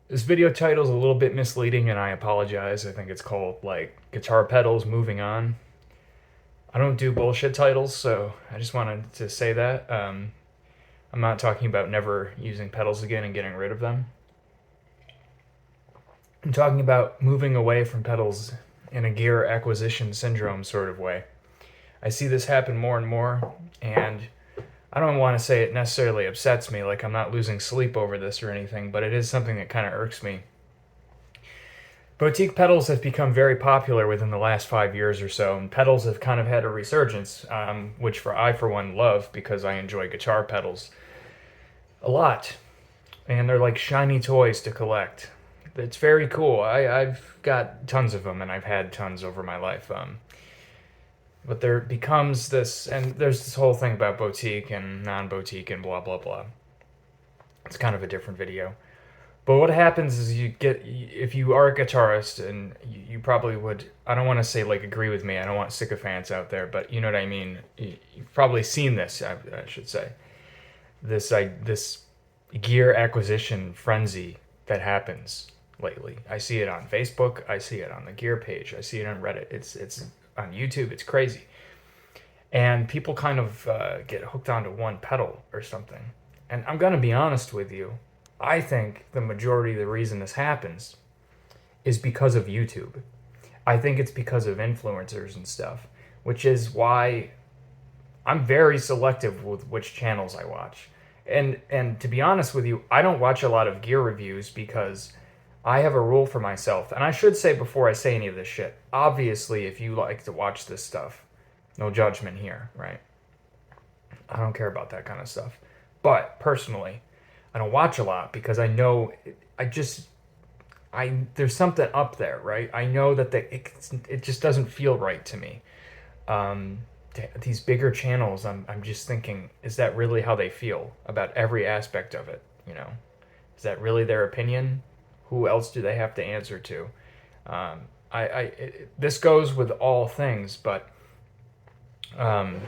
This video title is a little bit misleading and I apologize. I think it's called like Guitar Pedals Moving On. I don't do bullshit titles, so I just wanted to say that. I'm not talking about never using pedals again and getting rid of them. I'm talking about moving away from pedals in a gear acquisition syndrome sort of way. I see this happen more and more, and I don't want to say it necessarily upsets me, like I'm not losing sleep over this or anything, but it is something that kind of irks me. Boutique pedals have become very popular within the last 5 years or so, and pedals have kind of had a resurgence, which for one love because I enjoy guitar pedals a lot, and they're like shiny toys to collect. It's very cool. I've got tons of them, and I've had tons over my life. But there becomes this, and there's this whole thing about boutique and non-boutique and blah blah blah. It's kind of a different video. But what happens is you get, if you are a guitarist, and you probably would, I don't want to say like agree with me, I don't want sycophants out there, but you know what I mean. You've probably seen this, I should say. This gear acquisition frenzy that happens lately. I see it on Facebook, I see it on the gear page, I see it on Reddit. It's on YouTube, it's crazy. And people kind of get hooked onto one pedal or something. And I'm going to be honest with you, I think the majority of the reason this happens is because of YouTube. I think it's because of influencers and stuff, which is why I'm very selective with which channels I watch. And to be honest with you, I don't watch a lot of gear reviews because I have a rule for myself. And I should say before I say any of this shit, obviously if you like to watch this stuff, no judgment here, right? I don't care about that kind of stuff. But personally, I don't watch a lot because I know I just I there's something up there, right? I know that it just doesn't feel right to me. Um, these bigger channels, I'm just thinking, is that really how they feel about every aspect of it? You know, is that really their opinion? Who else do they have to answer to? This goes with all things, but um,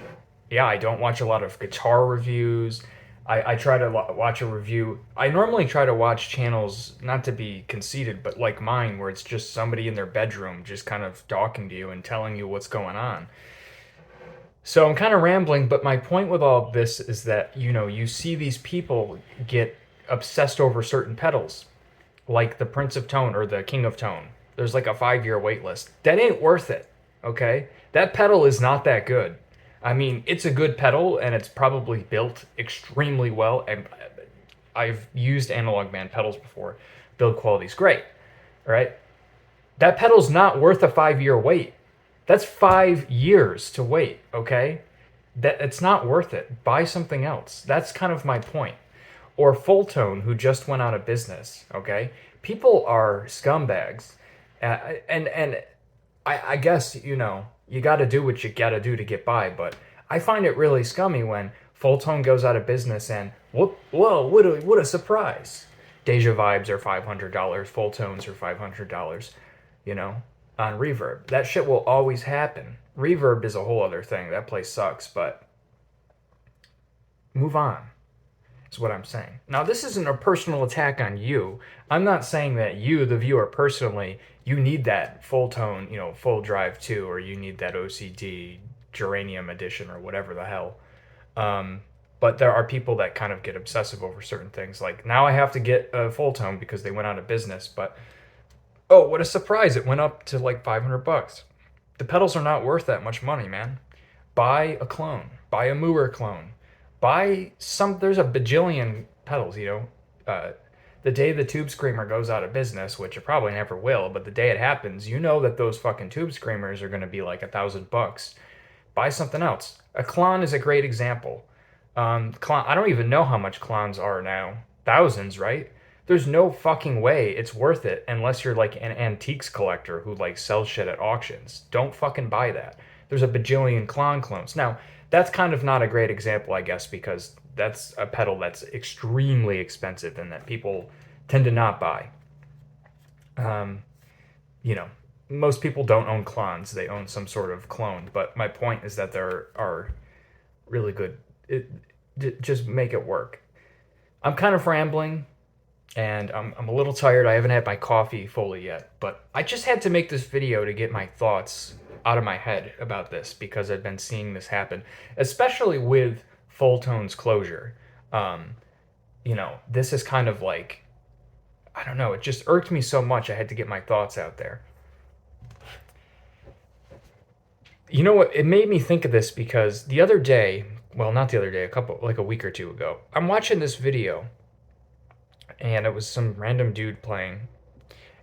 yeah, I don't watch a lot of guitar reviews. I try to watch a review. I normally try to watch channels, not to be conceited, but like mine, where it's just somebody in their bedroom just kind of talking to you and telling you what's going on. So I'm kind of rambling, but my point with all of this is that, you see these people get obsessed over certain pedals, like the Prince of Tone or the King of Tone. There's like a 5 year wait list. That ain't worth it, okay? That pedal is not that good. I mean, it's a good pedal and it's probably built extremely well. And I've used Analog Band pedals before. Build quality's great, right? That pedal's not worth a 5 year wait. That's 5 years to wait, okay? That it's not worth it. Buy something else. That's kind of my point. Or Fulltone, who just went out of business, okay? People are scumbags. And I guess, you got to do what you got to do to get by, but I find it really scummy when Fulltone goes out of business and whoa, what a surprise. Deja Vibes are $500, Fulltones are $500, you know, on Reverb. That shit will always happen. Reverb is a whole other thing. That place sucks, but move on. Is what I'm saying. Now, this isn't a personal attack on you. I'm not saying that you, the viewer, personally, you need that full tone, full drive 2, or you need that OCD Geranium edition, or whatever the hell. Um, but there are people that kind of get obsessive over certain things. Like, now I have to get a full tone because they went out of business. But, oh, what a surprise. It went up to like $500. The pedals are not worth that much money, man. Buy a clone. Buy a Mooer clone. Buy some. There's a bajillion pedals. The day the Tube Screamer goes out of business, which it probably never will, but the day it happens, you know that those fucking Tube Screamers are going to be like $1,000. Buy something else. A Klon is a great example. I don't even know how much Klons are now. Thousands, right? There's no fucking way it's worth it unless you're like an antiques collector who like sells shit at auctions. Don't fucking buy that. There's a bajillion Klon clones. Now, that's kind of not a great example, I guess, because that's a pedal that's extremely expensive and that people tend to not buy. Um, you know, Most people don't own clones; they own some sort of clone. But my point is that there are really good. Just make it work. I'm kind of rambling. and I'm a little tired. I haven't had my coffee fully yet, but I just had to make this video to get my thoughts out of my head about this because I've been seeing this happen, especially with Fulltone's closure. Um, this is kind of like, I don't know, it just irked me so much I had to get my thoughts out there. You know what? It made me think of this because the other day, well, not the other day, like a week or two ago, I'm watching this video and it was some random dude playing,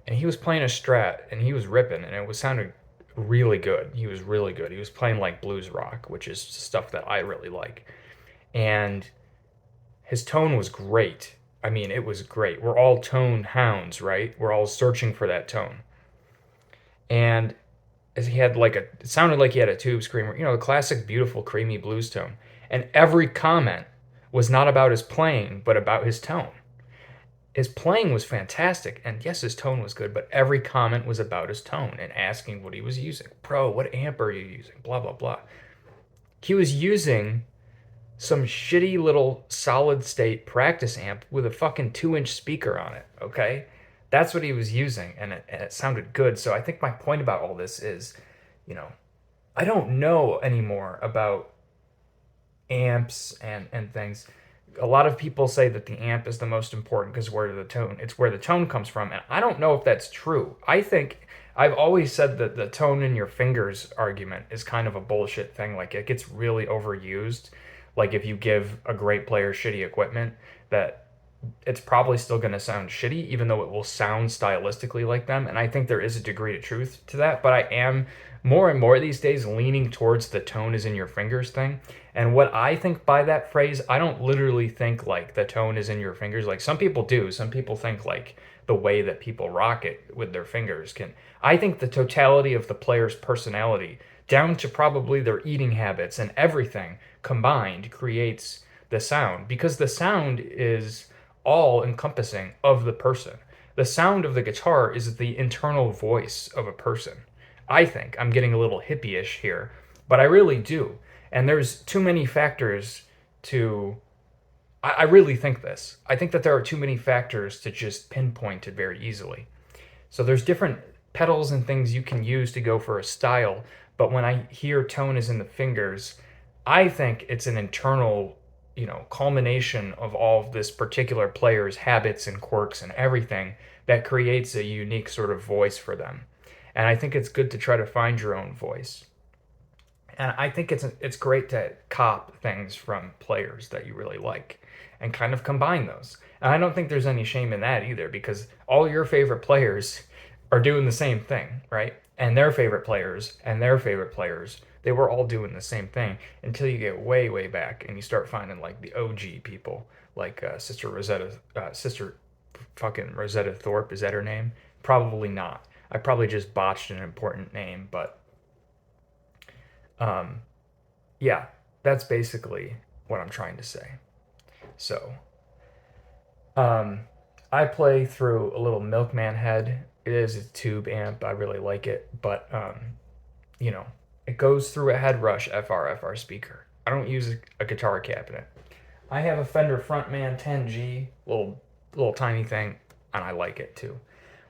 and he was playing a strat and he was ripping and it was sounding really good. He was really good. He was playing like blues rock, which is stuff that I really like. And his tone was great. I mean, it was great. We're all tone hounds, right? We're all searching for that tone. And as he had like it sounded like he had a tube screamer, the classic beautiful creamy blues tone. And every comment was not about his playing, but about his tone. His playing was fantastic, and yes, his tone was good, but every comment was about his tone and asking what he was using. Bro, what amp are you using? Blah, blah, blah. He was using some shitty little solid state practice amp with a fucking 2-inch speaker on it, okay? That's what he was using, and it sounded good. So I think my point about all this is, you know, I don't know anymore about amps and things. A lot of people say that the amp is the most important because it's where the tone comes from, and I don't know if that's true. I think I've always said that the tone in your fingers argument is kind of a bullshit thing. Like, it gets really overused. Like, if you give a great player shitty equipment, that it's probably still going to sound shitty, even though it will sound stylistically like them. And I think there is a degree of truth to that. But I am more and more these days leaning towards the tone is in your fingers thing. And what I think by that phrase, I don't literally think like the tone is in your fingers. Like some people do. Some people think like the way that people rock it with their fingers can. I think the totality of the player's personality, down to probably their eating habits and everything combined, creates the sound, because the sound is all encompassing of the person. The sound of the guitar is the internal voice of a person. I think I'm getting a little hippie-ish here, but I really do. And there's too many factors to. I really think this. I think that there are too many factors to just pinpoint it very easily. So there's different pedals and things you can use to go for a style, but when I hear tone is in the fingers, I think it's an internal, culmination of all of this particular player's habits and quirks and everything that creates a unique sort of voice for them. And I think it's good to try to find your own voice. And I think it's great to cop things from players that you really like and kind of combine those. And I don't think there's any shame in that either, because all your favorite players are doing the same thing, right? And their favorite players and their favorite players, they were all doing the same thing until you get way, way back and you start finding like the OG people, like Sister fucking Rosetta Thorpe. Is that her name? Probably not. I probably just botched an important name, but um, yeah, that's basically what I'm trying to say. So, um, I play through a little Milkman head. It is a tube amp. I really like it, but you know, it goes through a Headrush FR speaker. I don't use a guitar cabinet. I have a Fender Frontman 10G, little tiny thing, and I like it too.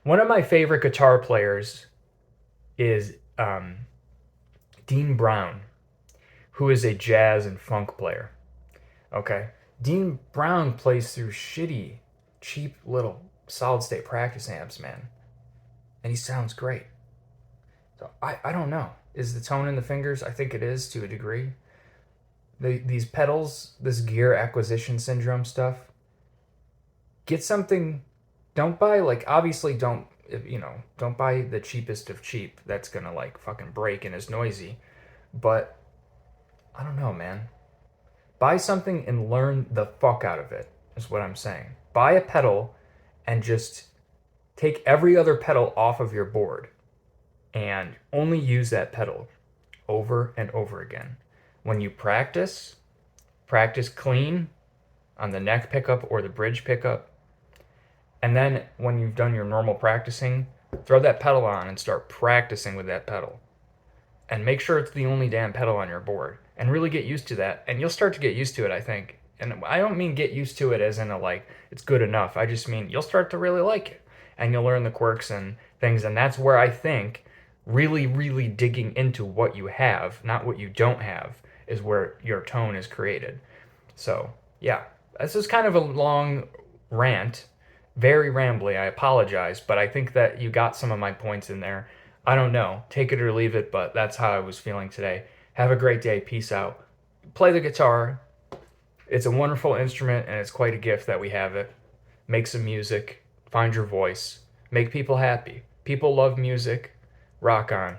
One of my favorite guitar players is Dean Brown, who is a jazz and funk player. Okay, Dean Brown plays through shitty, cheap little solid state practice amps, man, and he sounds great. So I don't know. Is the tone in the fingers? I think it is to a degree. These pedals, this gear acquisition syndrome stuff. Get something. Don't buy obviously don't buy the cheapest of cheap. That's gonna fucking break and is noisy. But I don't know, man. Buy something and learn the fuck out of it, is what I'm saying. Buy a pedal and just take every other pedal off of your board and only use that pedal over and over again. When you practice clean on the neck pickup or the bridge pickup. And then when you've done your normal practicing, throw that pedal on and start practicing with that pedal. And make sure it's the only damn pedal on your board. And really get used to that. And you'll start to get used to it, I think. And I don't mean get used to it as in a like it's good enough. I just mean you'll start to really like it and you'll learn the quirks and things. And that's where I think really, really digging into what you have, not what you don't have, is where your tone is created. So, yeah, this is kind of a long rant, very rambly. I apologize, but I think that you got some of my points in there. I don't know, take it or leave it, but that's how I was feeling today. Have a great day. Peace out. Play the guitar. It's a wonderful instrument, and it's quite a gift that we have it. Make some music, find your voice, make people happy. People love music. Rock on.